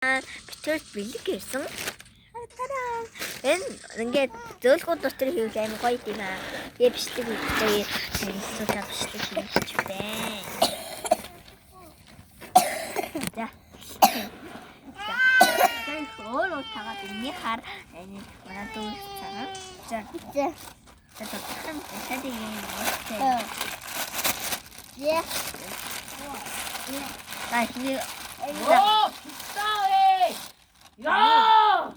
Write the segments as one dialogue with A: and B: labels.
A: Битүүр бэлэг ирсэн. Тараа. Энэ ингээд зөөлгүүд дотор хийвэл аим гоё тийм аа. Тэгээ бичлэг үедээ хэлсүүлээ бичлэг хийж байна. За. Хэн өөрөө тагаад энэ хар энэ манай дүүс цагаан. За. Тэтэхэн тэтэд юм. Я. Ташни.
B: Оо, таа. Яа!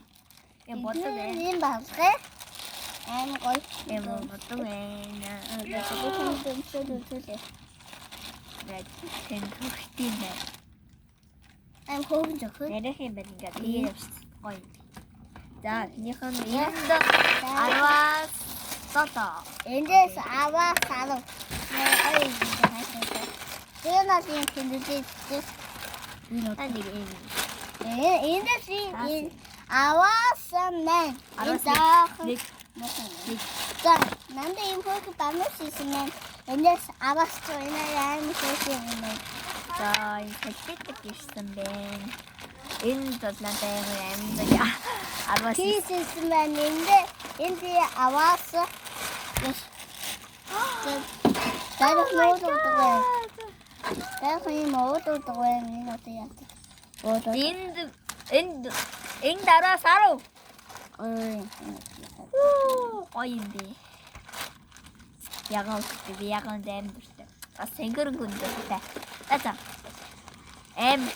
A: Я бодсон ээ.
C: Ийм багсгай. Аим гоё.
A: Эм бодсон ээ. Яг хэн хөхтийн бай.
C: Аим хөөгн зөхөд.
A: Нэрэх юм байна ингээд тийм гоё. За, энийхэн энд аваас сото.
C: Эндээс аваа салав. Ой, энэ наадын хиндэжээ.
A: Энийг
C: Эндээс энэ аваасан мэн.
A: нэг
C: За, нанда ийм хөөх банус хийсэн. Эндээс аваас ч энэ аим хөөх юм.
A: за энэ хэлбэдэг ирсэн байна. Энэ тодлантай амьд аваас
C: хийсэн мэн энд аваас. Дарах нуудаа. Дарах юм уудаа энэ одоо яа.
A: энд дараа саруу.
C: Ой.
A: Гоё юм бэ. Яган дэмдэртэй. Бас сэнгэрэн гүндтэй. За.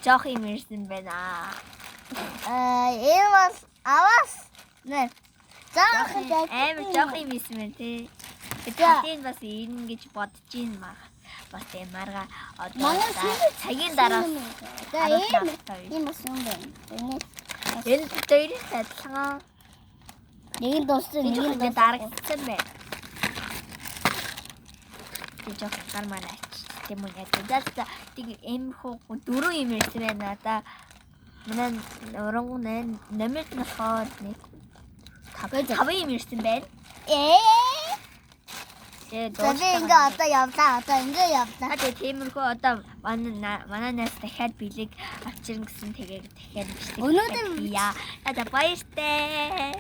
A: Жоох юм ирсэн байна.
C: Энэ бас аваас. Нэ.
A: Жоох юм ирсэн байна тий. Тэгээд бас энэ гэж бодож ийн маа. Бас тийм марга одоо цагийн дараа
C: ийм бас юм байна.
A: энэ дээр адилхан
C: Нэг нь дууссан, нэг нь
A: ингэ дарагдсан байна. Жоо гармаач тийм үү яа. За тийг эмхүү дөрөв юм ирсэн байна да. Манай урангу номер нь болохоор нэг 5 юм ирсэн байна. Тэгээд
C: ингээ одоо явлаа. Одоо ингээ явлаа.
A: тэгээд тиймэрхүү одоо манай нас дахиад билег авчирна гэсэн тэгээд дахиад бичдэг.
C: Өнөөдөр
A: яа. За баяртай.